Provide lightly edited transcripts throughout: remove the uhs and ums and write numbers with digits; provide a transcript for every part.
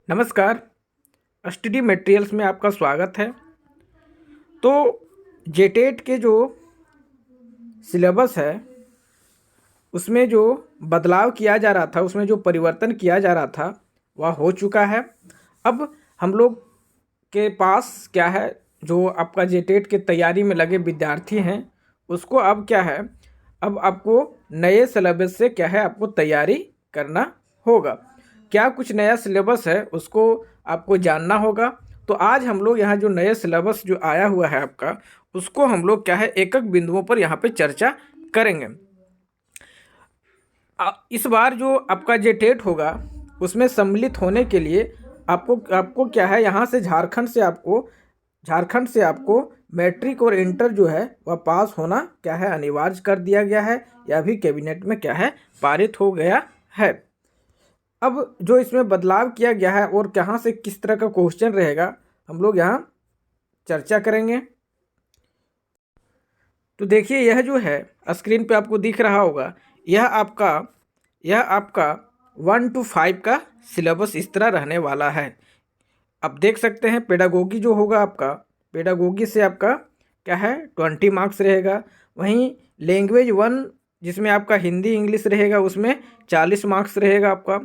नमस्कार। Study materials में आपका स्वागत है। तो जेटेट के जो सिलेबस है उसमें जो बदलाव किया जा रहा था, उसमें जो परिवर्तन किया जा रहा था वह हो चुका है। अब हम लोग के पास क्या है, जो आपका जेटेट के तैयारी में लगे विद्यार्थी हैं उसको अब क्या है, अब आपको नए सिलेबस से क्या है आपको तैयारी करना होगा। क्या कुछ नया सिलेबस है उसको आपको जानना होगा। तो आज हम लोग यहाँ जो नए सिलेबस जो आया हुआ है आपका, उसको हम लोग क्या है एक एक बिंदुओं पर यहाँ पे चर्चा करेंगे। इस बार जो आपका जेटेट होगा उसमें सम्मिलित होने के लिए आपको आपको क्या है, यहाँ से झारखंड से आपको मैट्रिक और इंटर जो है वह पास होना क्या है अनिवार्य कर दिया गया है। यह भी कैबिनेट में क्या है पारित हो गया है। अब जो इसमें बदलाव किया गया है और कहाँ से किस तरह का क्वेश्चन रहेगा हम लोग यहाँ चर्चा करेंगे। तो देखिए यह जो है स्क्रीन पे आपको दिख रहा होगा, यह आपका 1 to 5 का सिलेबस इस तरह रहने वाला है। अब देख सकते हैं पेडागोगी जो होगा आपका, पेडागोगी से आपका क्या है 20 मार्क्स रहेगा। वहीं लैंग्वेज 1 जिसमें आपका हिंदी इंग्लिश रहेगा उसमें 40 मार्क्स रहेगा आपका।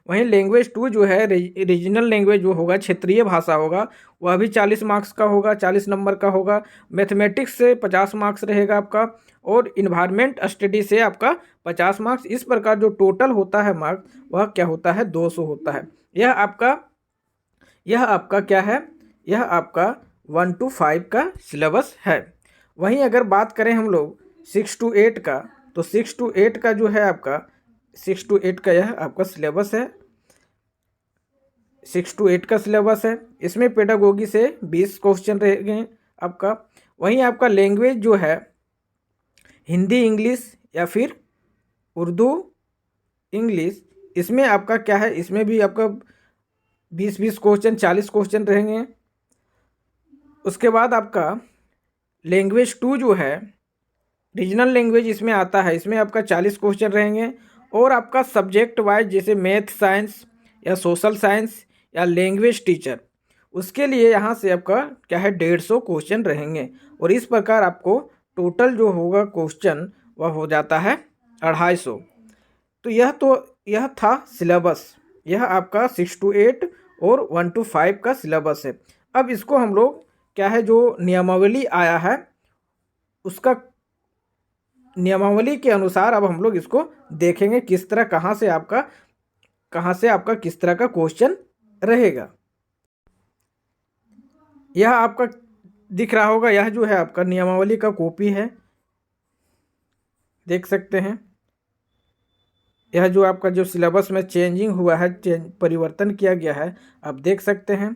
वहीं लैंग्वेज 2 जो है रीजनल लैंग्वेज जो होगा, क्षेत्रीय भाषा होगा, वह भी 40 मार्क्स का होगा, 40 नंबर का होगा। मैथमेटिक्स से 50 मार्क्स रहेगा आपका, और इन्वायरमेंट स्टडी से आपका 50 मार्क्स। इस प्रकार जो टोटल होता है मार्क्स वह क्या होता है 200 होता है। यह आपका क्या है, यह आपका 1 to 5 का सिलेबस है। वहीं अगर बात करें हम लोग 6 to 8 का, तो 6 to 8 का जो है आपका 6 to 8 का यह आपका सिलेबस है। 6 to 8 का सिलेबस है, इसमें पेडागोगी से 20 क्वेश्चन रहेंगे आपका। वहीं आपका लैंग्वेज जो है हिंदी इंग्लिश या फिर उर्दू इंग्लिश, इसमें आपका क्या है, इसमें भी आपका 20 क्वेश्चन 40 क्वेश्चन रहेंगे। उसके बाद आपका लैंग्वेज 2 जो है रीजनल लैंग्वेज इसमें आता है, इसमें आपका 40 क्वेश्चन रहेंगे। और आपका सब्जेक्ट वाइज जैसे मैथ साइंस या सोशल साइंस या लैंग्वेज टीचर, उसके लिए यहाँ से आपका क्या है 150 क्वेश्चन रहेंगे। और इस प्रकार आपको टोटल जो होगा क्वेश्चन वह हो जाता है 250। तो यह था सिलेबस, यह आपका 6 to 8 और 1 to 5 का सिलेबस है। अब इसको हम लोग क्या है जो नियमावली आया है उसका नियमावली के अनुसार अब हम लोग इसको देखेंगे किस तरह कहाँ से आपका किस तरह का क्वेश्चन रहेगा। यह आपका दिख रहा होगा, यह जो है आपका नियमावली का कॉपी है, देख सकते हैं। यह जो आपका जो सिलेबस में चेंजिंग हुआ है, परिवर्तन किया गया है, आप देख सकते हैं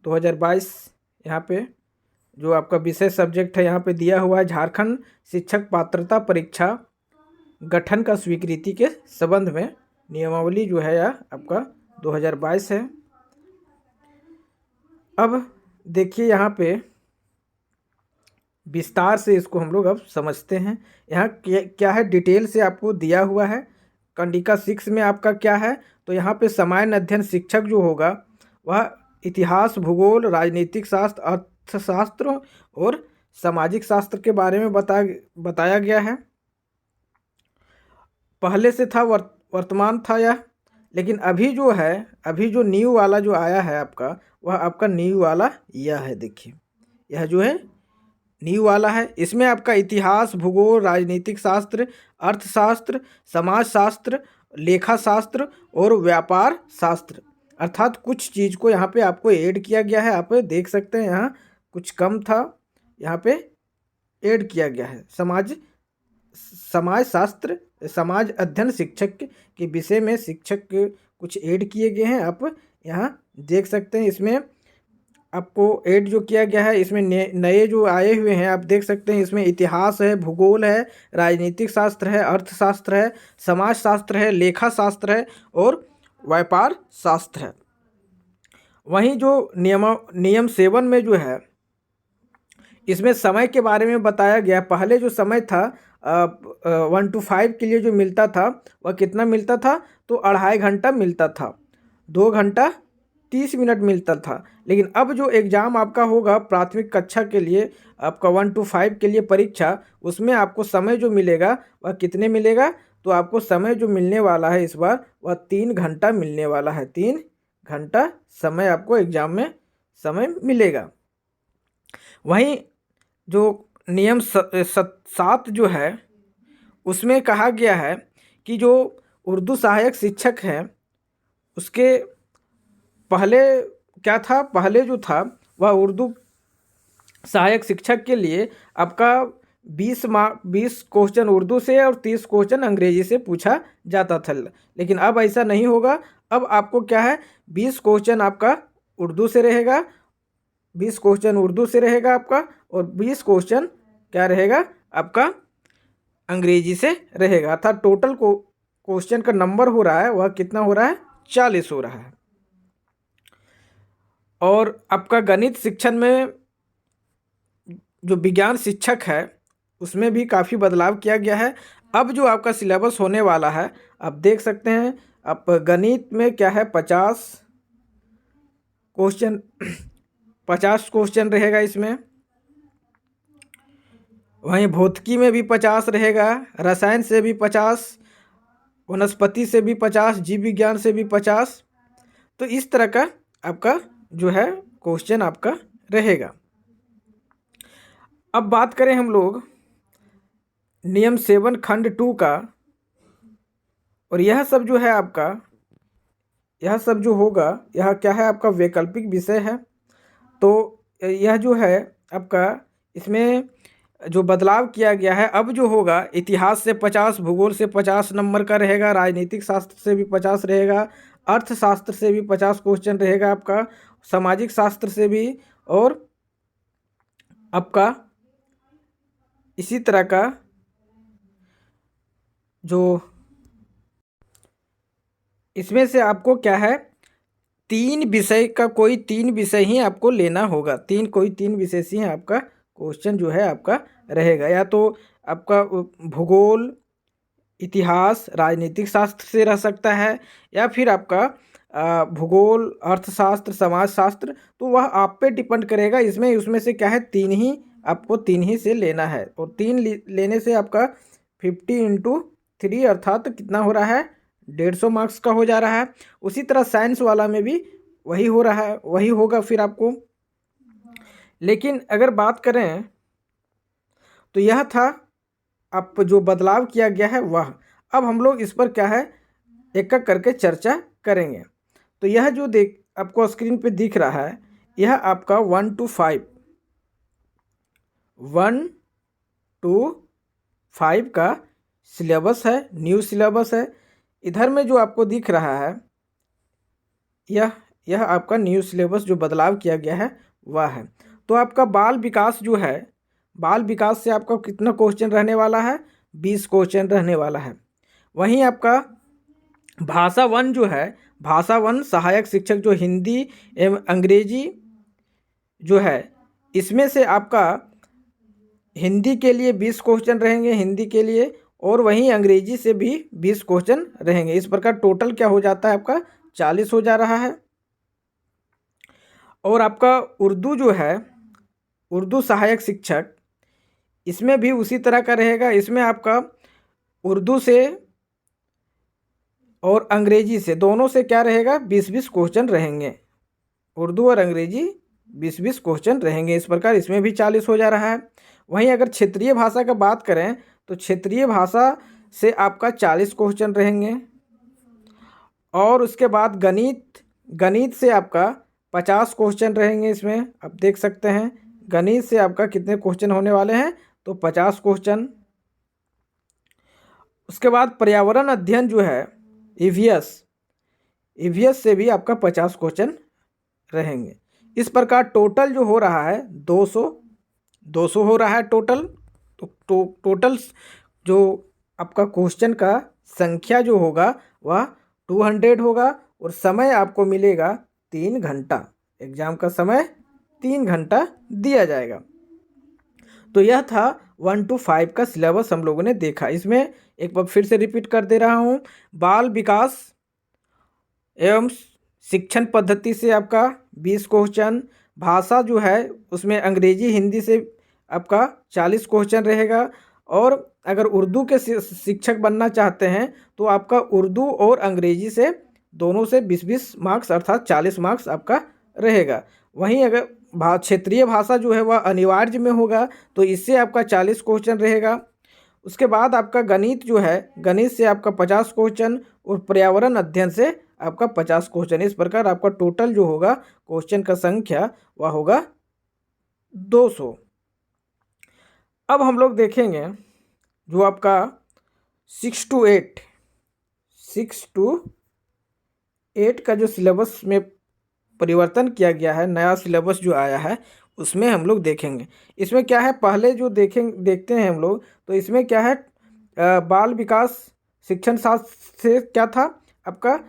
2022 यहाँ पे जो आपका विषय सब्जेक्ट है यहाँ पे दिया हुआ है झारखंड शिक्षक पात्रता परीक्षा गठन का स्वीकृति के संबंध में नियमावली जो है यह आपका 2022 है। अब देखिए यहाँ पे विस्तार से इसको हम लोग अब समझते हैं। यहाँ क्या है डिटेल से आपको दिया हुआ है। कंडिका 6 में आपका क्या है, तो यहाँ पे सामान्य अध्ययन शिक्षक जो होगा वह इतिहास, भूगोल, राजनीतिक शास्त्र, अर्थशास्त्र और सामाजिक शास्त्र के बारे में बताया गया है। पहले से था वर्तमान था यह, लेकिन अभी जो न्यू वाला जो आया है आपका, वह आपका न्यू वाला यह है। देखिए यह जो है न्यू वाला है, इसमें आपका इतिहास, भूगोल, राजनीतिक शास्त्र, अर्थशास्त्र, समाजशास्त्र, लेखा शास्त्र और व्यापार शास्त्र, अर्थात कुछ चीज़ को यहाँ पे आपको ऐड किया गया है। आप देख सकते हैं यहाँ कुछ कम था, यहाँ पे ऐड किया गया है। समाज शास्त्र, समाज अध्ययन शिक्षक के विषय में शिक्षक के कुछ ऐड किए गए हैं, आप यहाँ देख सकते हैं। इसमें आपको ऐड जो किया गया है, इसमें नए जो आए हुए हैं आप देख सकते हैं। इसमें इतिहास है, भूगोल है, राजनीतिक शास्त्र है, अर्थशास्त्र है, समाज शास्त्र है, लेखा शास्त्र है और व्यापार शास्त्र है। वहीं जो नियम 7 में जो है इसमें समय के बारे में बताया गया। पहले जो समय था 1 to 5 के लिए जो मिलता था वह कितना मिलता था, तो 2.5 घंटा मिलता था। 2 घंटा 30 मिनट मिलता था। लेकिन अब जो एग्ज़ाम आपका होगा प्राथमिक कक्षा के लिए, आपका 1 to 5 के लिए परीक्षा, उसमें आपको समय जो मिलेगा वह कितने मिलेगा, तो आपको समय जो मिलने वाला है इस बार वह 3 घंटा मिलने वाला है। 3 घंटा समय आपको एग्ज़ाम में समय मिलेगा। वहीं जो नियम 7 जो है उसमें कहा गया है कि जो उर्दू सहायक शिक्षक हैं उसके पहले क्या था, पहले जो था वह उर्दू सहायक शिक्षक के लिए आपका 20 क्वेश्चन उर्दू से और 30 क्वेश्चन अंग्रेजी से पूछा जाता था। लेकिन अब ऐसा नहीं होगा। अब आपको क्या है, 20 क्वेश्चन आपका उर्दू से रहेगा, 20 क्वेश्चन उर्दू से रहेगा आपका, और 20 क्वेश्चन क्या रहेगा आपका अंग्रेजी से रहेगा। अर्थात टोटल क्वेश्चन का नंबर हो रहा है वह कितना हो रहा है, 40 हो रहा है। और आपका गणित शिक्षण में जो विज्ञान शिक्षक है उसमें भी काफ़ी बदलाव किया गया है। अब जो आपका सिलेबस होने वाला है आप देख सकते हैं, आप गणित में क्या है 50 क्वेश्चन 50 क्वेश्चन रहेगा इसमें। वहीं भौतिकी में भी 50 रहेगा, रसायन से भी 50, वनस्पति से भी 50, जीव विज्ञान से भी 50। तो इस तरह का आपका जो है क्वेश्चन आपका रहेगा। अब बात करें हम लोग नियम 7 खंड 2 का, और यह सब जो है आपका, यह सब जो होगा यह क्या है आपका वैकल्पिक विषय है। तो यह जो है आपका इसमें जो बदलाव किया गया है, अब जो होगा इतिहास से 50, भूगोल से 50 नंबर का रहेगा, राजनीतिक शास्त्र से भी 50 रहेगा, अर्थशास्त्र से भी 50 क्वेश्चन रहेगा आपका, सामाजिक शास्त्र से भी, और आपका इसी तरह का जो इसमें से आपको क्या है 3 विषय का, कोई 3 विषय ही आपको लेना होगा। कोई 3 विषय से ही आपका क्वेश्चन जो है आपका रहेगा, या तो आपका भूगोल, इतिहास, राजनीतिक शास्त्र से रह सकता है, या फिर आपका भूगोल, अर्थशास्त्र, समाजशास्त्र। तो वह आप पे डिपेंड करेगा। उसमें से क्या है 3 ही आपको 3 ही से लेना है, और 3 लेने से आपका 50 × 3 अर्थात कितना हो रहा है 150 मार्क्स का हो जा रहा है। उसी तरह साइंस वाला में भी वही हो रहा है, वही होगा फिर आपको। लेकिन अगर बात करें तो यह था अब जो बदलाव किया गया है वह, अब हम लोग इस पर क्या है एक एक करके चर्चा करेंगे। तो यह जो आपको स्क्रीन पे दिख रहा है यह आपका 1 to 5 का सिलेबस है, न्यू सिलेबस है। इधर में जो आपको दिख रहा है यह आपका न्यू सिलेबस जो बदलाव किया गया है वह है। तो आपका बाल विकास जो है, बाल विकास से आपका कितना क्वेश्चन रहने वाला है, 20 क्वेश्चन रहने वाला है। वहीं आपका भाषा 1 जो है, भाषा 1 सहायक शिक्षक जो हिंदी एवं अंग्रेजी जो है, इसमें से आपका हिंदी के लिए 20 क्वेश्चन रहेंगे हिंदी के लिए, और वहीं अंग्रेजी से भी 20 क्वेश्चन रहेंगे। इस प्रकार टोटल क्या हो जाता है आपका 40 हो जा रहा है। और आपका उर्दू जो है, उर्दू सहायक शिक्षक, इसमें भी उसी तरह का रहेगा। इसमें आपका उर्दू से और अंग्रेजी से दोनों से क्या रहेगा 20-20 क्वेश्चन रहेंगे। उर्दू और अंग्रेजी 20-20 क्वेश्चन रहेंगे। इस प्रकार इसमें भी 40 हो जा रहा है। वहीं अगर क्षेत्रीय भाषा का बात करें तो क्षेत्रीय भाषा से आपका 40 क्वेश्चन रहेंगे। और उसके बाद गणित से आपका 50 क्वेश्चन रहेंगे। इसमें आप देख सकते हैं गणित से आपका कितने क्वेश्चन होने वाले हैं, तो 50 क्वेश्चन। उसके बाद पर्यावरण अध्ययन जो है ईवीएस से भी आपका 50 क्वेश्चन रहेंगे। इस प्रकार टोटल जो हो रहा है 200 हो रहा है टोटल। तो टोटल जो आपका क्वेश्चन का संख्या जो होगा वह 200 होगा, और समय आपको मिलेगा 3 घंटा। एग्जाम का समय 3 घंटा दिया जाएगा। तो यह था 1 to 5 का सिलेबस हम लोगों ने देखा। इसमें एक बार फिर से रिपीट कर दे रहा हूँ, बाल विकास एवं शिक्षण पद्धति से आपका 20 क्वेश्चन, भाषा जो है उसमें अंग्रेजी हिंदी से आपका 40 क्वेश्चन रहेगा। और अगर उर्दू के शिक्षक बनना चाहते हैं तो आपका उर्दू और अंग्रेजी से दोनों से 20-20 मार्क्स अर्थात 40 मार्क्स आपका रहेगा। वहीं अगर क्षेत्रीय भाषा जो है वह अनिवार्य में होगा तो इससे आपका 40 क्वेश्चन रहेगा। उसके बाद आपका गणित जो है, गणित से आपका 50 क्वेश्चन और पर्यावरण अध्ययन से आपका 50 क्वेश्चन। इस प्रकार आपका टोटल जो होगा क्वेश्चन का संख्या वह होगा 200। अब हम लोग देखेंगे जो आपका 6 to 8 का जो सिलेबस में परिवर्तन किया गया है, नया सिलेबस जो आया है उसमें हम लोग देखेंगे। इसमें क्या है, पहले जो देखते हैं हम लोग, तो इसमें क्या है, बाल विकास शिक्षण शास्त्र से क्या था आपका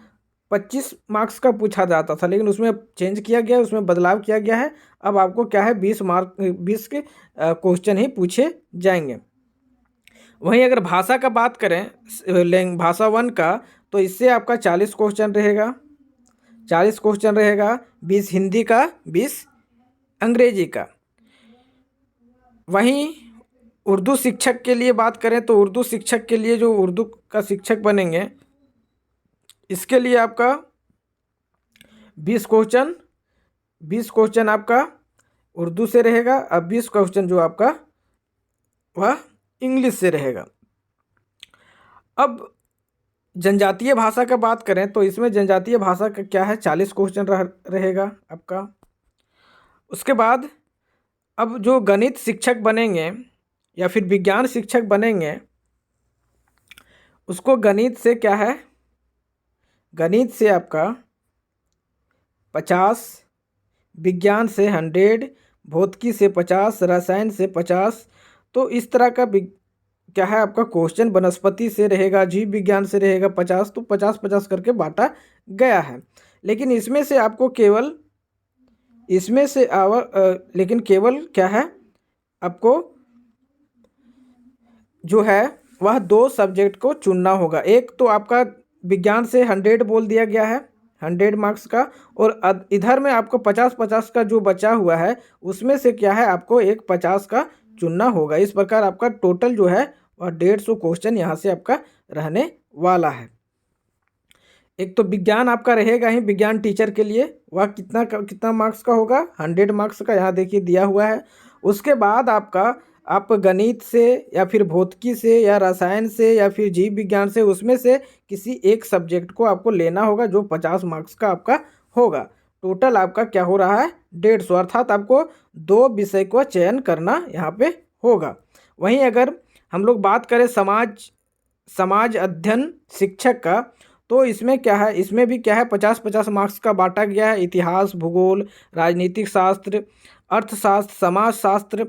25 मार्क्स का पूछा जाता था, लेकिन उसमें चेंज किया गया है, उसमें बदलाव किया गया है। अब आपको क्या है 20 के क्वेश्चन ही पूछे जाएंगे। वहीं अगर भाषा का बात करें भाषा 1 का, तो इससे आपका 40 क्वेश्चन रहेगा, 40 क्वेश्चन रहेगा, 20 हिंदी का, 20 अंग्रेजी का। वहीं उर्दू शिक्षक के लिए बात करें तो उर्दू शिक्षक के लिए जो उर्दू का शिक्षक बनेंगे इसके लिए आपका 20 क्वेश्चन आपका उर्दू से रहेगा, अब 20 क्वेश्चन जो आपका वह इंग्लिश से रहेगा। अब जनजातीय भाषा का बात करें तो इसमें जनजातीय भाषा का क्या है 40 क्वेश्चन रहेगा आपका। उसके बाद अब जो गणित शिक्षक बनेंगे या फिर विज्ञान शिक्षक बनेंगे उसको गणित से क्या है, गणित से आपका 50, विज्ञान से 100, भौतिकी से 50, रसायन से 50। तो इस तरह का क्या है आपका क्वेश्चन वनस्पति से रहेगा, जीव विज्ञान से रहेगा 50। तो 50-50 करके बांटा गया है। लेकिन इसमें से आपको केवल लेकिन केवल क्या है आपको जो है वह 2 सब्जेक्ट को चुनना होगा। एक तो आपका विज्ञान से 100 बोल दिया गया है, 100 मार्क्स का, और इधर में आपको 50-50 का जो बचा हुआ है उसमें से क्या है आपको एक 50 का चुनना होगा। इस प्रकार आपका टोटल जो है वह 150 क्वेश्चन यहाँ से आपका रहने वाला है। एक तो विज्ञान आपका रहेगा ही, विज्ञान टीचर के लिए वह कितना मार्क्स का होगा, 100 मार्क्स का, यहाँ देखिए दिया हुआ है। उसके बाद आप गणित से या फिर भौतिकी से या रसायन से या फिर जीव विज्ञान से, उसमें से किसी एक सब्जेक्ट को आपको लेना होगा जो 50 मार्क्स का आपका होगा। टोटल आपका क्या हो रहा है 150, अर्थात आपको 2 विषय को चयन करना यहाँ पे होगा। वहीं अगर हम लोग बात करें समाज अध्ययन शिक्षक का, तो इसमें क्या है, इसमें भी क्या है 50-50 मार्क्स का बांटा गया है। इतिहास, भूगोल, राजनीतिक शास्त्र, अर्थशास्त्र, समाजशास्त्र,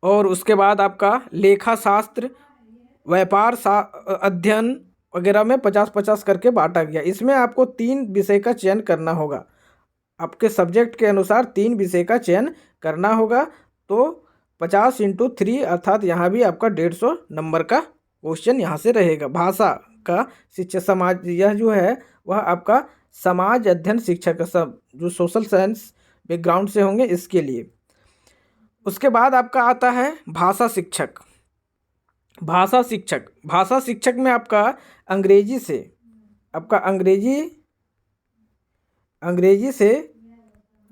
और उसके बाद आपका लेखा शास्त्र, व्यापार अध्ययन वगैरह में 50-50 करके बांटा गया। इसमें आपको 3 विषय का चयन करना होगा, आपके सब्जेक्ट के अनुसार 3 विषय का चयन करना होगा। तो 50 × 3 अर्थात यहाँ भी आपका 150 नंबर का क्वेश्चन यहाँ से रहेगा। भाषा का शिक्षा समाज, यह जो है वह आपका समाज अध्ययन शिक्षक सब जो सोशल साइंस बैकग्राउंड से होंगे इसके लिए। उसके बाद आपका आता है भाषा शिक्षक। भाषा शिक्षक में आपका अंग्रेजी से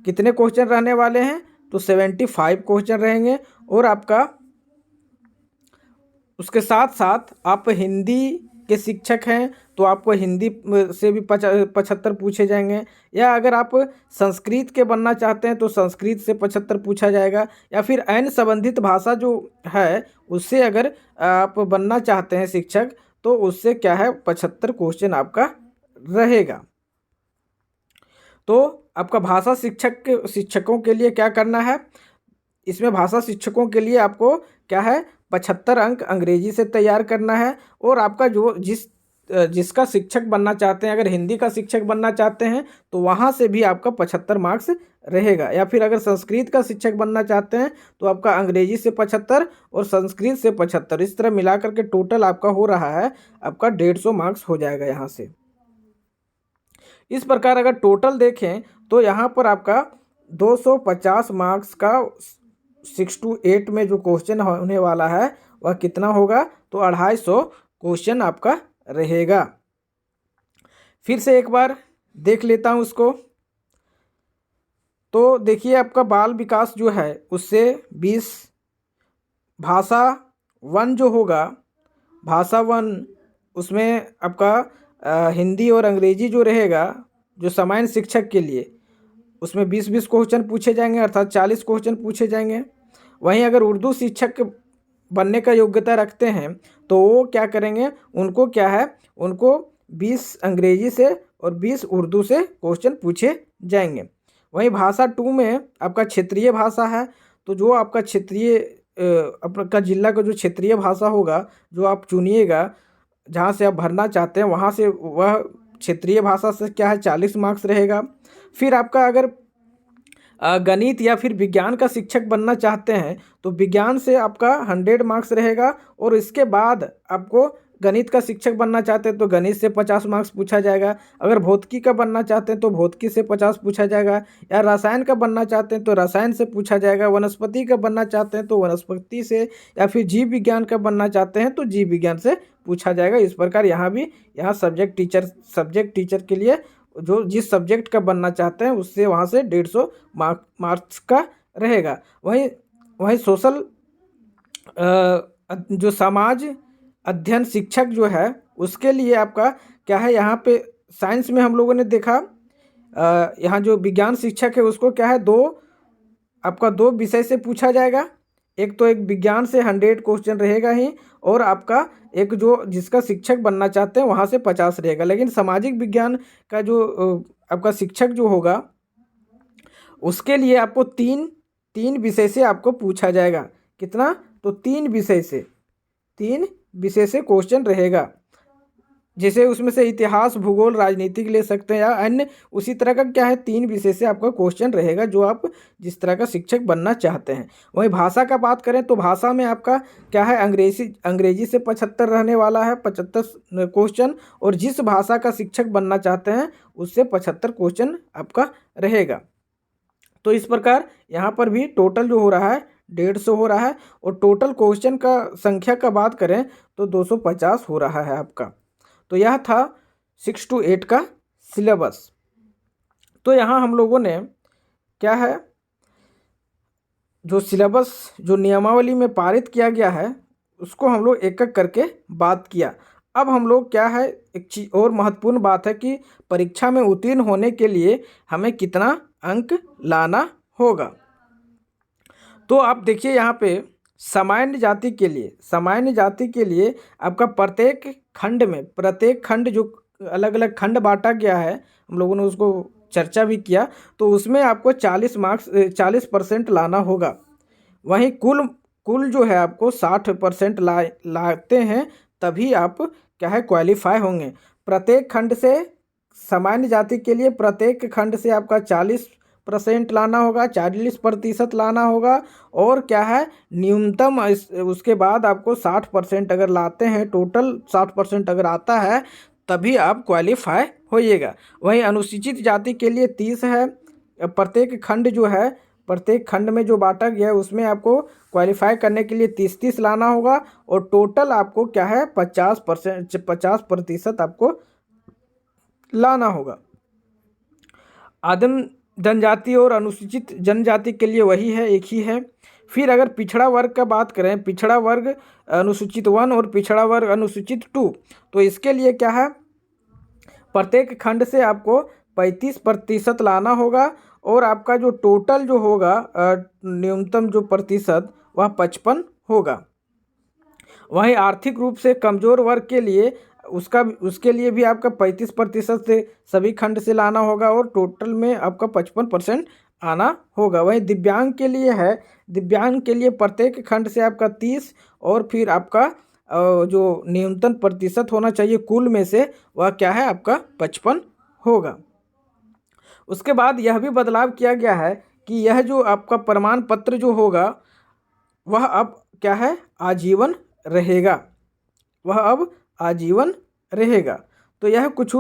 कितने क्वेश्चन रहने वाले हैं, तो 75 क्वेश्चन रहेंगे। और आपका उसके साथ साथ आप हिंदी के शिक्षक हैं तो आपको हिंदी से भी 75 पूछे जाएंगे, या अगर आप संस्कृत के बनना चाहते हैं तो संस्कृत से 75 पूछा जाएगा, या फिर अन्य संबंधित भाषा जो है उससे अगर आप बनना चाहते हैं शिक्षक तो उससे क्या है 75 क्वेश्चन आपका रहेगा। तो आपका भाषा शिक्षकों के लिए क्या करना है, इसमें भाषा शिक्षकों के लिए आपको क्या है 75 अंक अंग्रेजी से तैयार करना है। और आपका जिसका शिक्षक बनना चाहते हैं, अगर हिंदी का शिक्षक बनना चाहते हैं तो वहाँ से भी आपका 75 मार्क्स रहेगा, या फिर अगर संस्कृत का शिक्षक बनना चाहते हैं तो आपका अंग्रेजी से 75 और संस्कृत से 75, इस तरह मिलाकर के टोटल आपका हो रहा है आपका 150 मार्क्स हो जाएगा यहाँ से। इस प्रकार अगर टोटल देखें तो यहाँ पर आपका 250 मार्क्स का 6 to 8 में जो क्वेश्चन होने वाला है वह कितना होगा, तो 250 क्वेश्चन आपका रहेगा। फिर से एक बार देख लेता हूँ उसको। तो देखिए आपका बाल विकास जो है उससे 20, भाषा 1 जो होगा, भाषा 1 उसमें आपका हिंदी और अंग्रेजी जो रहेगा जो सामान्य शिक्षक के लिए, उसमें 20-20 क्वेश्चन पूछे जाएंगे, अर्थात 40 क्वेश्चन पूछे जाएंगे। वहीं अगर उर्दू शिक्षक बनने का योग्यता रखते हैं तो वो क्या करेंगे, उनको क्या है, उनको 20 अंग्रेजी से और 20 उर्दू से क्वेश्चन पूछे जाएंगे। वहीं भाषा 2 में आपका क्षेत्रीय भाषा है, तो जो आपका क्षेत्रीय आपका जिला का जो क्षेत्रीय भाषा होगा जो आप चुनिएगा, जहाँ से आप भरना चाहते हैं वहाँ से वह क्षेत्रीय भाषा से क्या है 40 मार्क्स रहेगा। फिर आपका अगर गणित या फिर विज्ञान का शिक्षक बनना चाहते हैं तो विज्ञान से आपका 100 मार्क्स रहेगा, और इसके बाद आपको गणित का शिक्षक बनना चाहते हैं तो गणित से 50 मार्क्स पूछा जाएगा। अगर भौतिकी का बनना चाहते हैं तो भौतिकी से 50 पूछा जाएगा, या रसायन का बनना चाहते हैं तो रसायन से पूछा जाएगा, वनस्पति का बनना चाहते हैं तो वनस्पति से, या फिर जीव विज्ञान का बनना चाहते हैं तो जीव विज्ञान से पूछा जाएगा। इस प्रकार यहाँ सब्जेक्ट टीचर के लिए जो जिस सब्जेक्ट का बनना चाहते हैं उससे वहाँ से 150 मार्क्स का रहेगा। वहीं सोशल जो समाज अध्ययन शिक्षक जो है उसके लिए आपका क्या है, यहाँ पे साइंस में हम लोगों ने देखा यहाँ जो विज्ञान शिक्षक है उसको क्या है, दो विषय से पूछा जाएगा। एक विज्ञान से 100 क्वेश्चन रहेगा ही, और आपका एक जो जिसका शिक्षक बनना चाहते हैं वहाँ से 50 रहेगा। लेकिन सामाजिक विज्ञान का जो आपका शिक्षक जो होगा उसके लिए आपको तीन विषय से आपको पूछा जाएगा। कितना, तो 3 विषय से क्वेश्चन रहेगा। जैसे उसमें से इतिहास, भूगोल, राजनीतिक ले सकते हैं या अन्य, उसी तरह का क्या है 3 विषय से आपका क्वेश्चन रहेगा जो आप जिस तरह का शिक्षक बनना चाहते हैं। वहीं भाषा का बात करें तो भाषा में आपका क्या है, अंग्रेजी से 75 रहने वाला है, 75 क्वेश्चन, और जिस भाषा का शिक्षक बनना चाहते हैं उससे 75 क्वेश्चन आपका रहेगा। तो इस प्रकार यहाँ पर भी टोटल जो हो रहा है 150 हो रहा है, और टोटल क्वेश्चन का संख्या का बात करें तो 250 हो रहा है आपका। तो यह था 6 to 8 का सिलेबस। तो यहाँ हम लोगों ने क्या है, जो सिलेबस जो नियमावली में पारित किया गया है उसको हम लोग एक एक करके बात किया। अब हम लोग क्या है, एक चीज़ और महत्वपूर्ण बात है कि परीक्षा में उत्तीर्ण होने के लिए हमें कितना अंक लाना होगा। तो आप देखिए यहाँ पे सामान्य जाति के लिए आपका प्रत्येक खंड जो अलग अलग खंड बांटा गया है, हम लोगों ने उसको चर्चा भी किया, तो उसमें आपको 40% लाना होगा। वहीं कुल जो है आपको 60% लाते हैं तभी आप क्या है क्वालिफाई होंगे। प्रत्येक खंड से, सामान्य जाति के लिए प्रत्येक खंड से आपका 40% लाना होगा, 40% लाना होगा, और क्या है न्यूनतम उसके बाद आपको 60% अगर लाते हैं, टोटल 60% अगर आता है तभी आप क्वालिफाई होइएगा। वहीं अनुसूचित जाति के लिए 30 है। प्रत्येक खंड में जो बांटा गया है उसमें आपको क्वालिफाई करने के लिए 30 लाना होगा, और टोटल आपको क्या है 50% आपको लाना होगा। आदिम जनजाति और अनुसूचित जनजाति के लिए वही है, एक ही है। फिर अगर पिछड़ा वर्ग का बात करें, पिछड़ा वर्ग अनुसूचित 1 और पिछड़ा वर्ग अनुसूचित 2, तो इसके लिए क्या है, प्रत्येक खंड से आपको 35% लाना होगा, और आपका जो टोटल जो होगा न्यूनतम जो प्रतिशत वह 55 होगा। वहीं आर्थिक रूप से कमज़ोर वर्ग के लिए उसके लिए भी आपका 35% से सभी खंड से लाना होगा, और टोटल में आपका 55% आना होगा। वहीं दिव्यांग के लिए प्रत्येक खंड से आपका 30, और फिर आपका जो न्यूनतम प्रतिशत होना चाहिए कुल में से वह क्या है आपका 55 होगा। उसके बाद यह भी बदलाव किया गया है कि यह जो आपका प्रमाण पत्र जो होगा वह अब क्या है आजीवन रहेगा, तो यह कुछ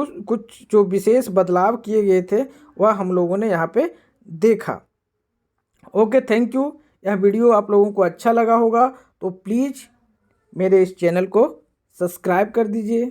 जो विशेष बदलाव किए गए थे वह हम लोगों ने यहाँ पे देखा। Okay, thank you. यह वीडियो आप लोगों को अच्छा लगा होगा तो प्लीज़ मेरे इस चैनल को सब्सक्राइब कर दीजिए।